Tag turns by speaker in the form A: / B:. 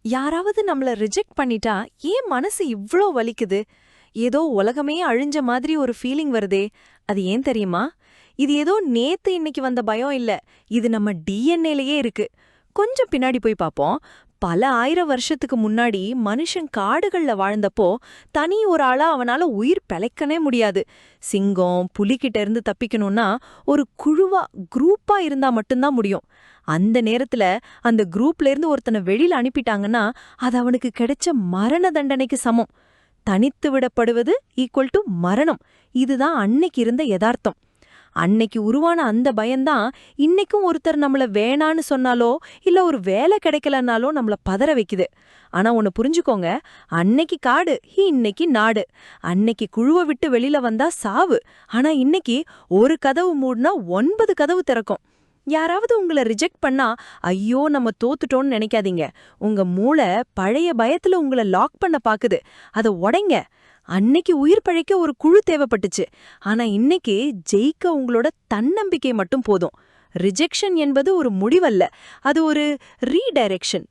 A: யாராவது நம்மள ரிஜெக்ட் பண்ணிட்டா ஏன் மனசு இவ்ளோ வலிக்குது? ஏதோ உலகமே அழிஞ்ச மாதிரி ஒரு ஃபீலிங் வருதே, அது ஏன் தெரியுமா? இது ஏதோ நேத்து இன்னைக்கு வந்த பயம் இல்ல, இது நம்ம டிஎன்ஏலயே இருக்கு. கொஞ்சம் பின்னாடி போய் பாப்போம். பல ஆயிரம் வருஷத்துக்கு முன்னாடி மனுஷன் காடுகள்ல வாழ்ந்தப்போ தனி ஒரு ஆளா அவனால உயிர் பிழைக்கவே முடியாது. சிங்கம் புலிகிட்ட இருந்து தப்பிக்கணும்னா ஒரு குழுவா குரூப்பா இருந்தா மட்டும்தான் முடியும். அந்த நேரத்துல அந்த குரூப்ல இருந்து ஒருத்தனை வெளியில அனுப்பிட்டாங்கன்னா அது அவனுக்கு கிடைச்ச மரண தண்டனைக்கு சமம். தனித்து விடப்படுவது ஈக்குவல் டு மரணம். இதுதான் அன்னைக்கு இருந்த யதார்த்தம். அன்னைக்கு உருவான அந்த பயம்தான் இன்னைக்கும் ஒருத்தர் நம்மள வேணான்னு சொன்னாலோ இல்ல ஒரு வேலை கிடைக்கலனாலோ நம்மள பதற வைக்குது. ஆனா ஒன்னு புரிஞ்சுக்கோங்க, அன்னைக்கு காடு, இன்னைக்கு நாடு. அன்னைக்கு குழுவை விட்டு வெளியில வந்தா சாவு. ஆனா இன்னைக்கு ஒரு கதவு மூடுனா 9 கதவு திறக்கும். யாராவது உங்களை ரிஜெக்ட் பண்ணா ஐயோ நம்ம தோத்துட்டோம்னு நினைக்காதீங்க. உங்க மூளை பழைய பயத்துல உங்களை லாக் பண்ண பாக்குது. அதை உடைங்க. அன்னைக்கு உயிர் பழைக்க ஒரு குழு தேவைப்பட்டுச்சு. ஆனா இன்னைக்கு ஜெயிக்க உங்களோட தன்னம்பிக்கை மட்டும் போதும். ரிஜெக்ஷன் என்பது ஒரு முடிவல்ல, அது ஒரு ரீடைரக்ஷன்.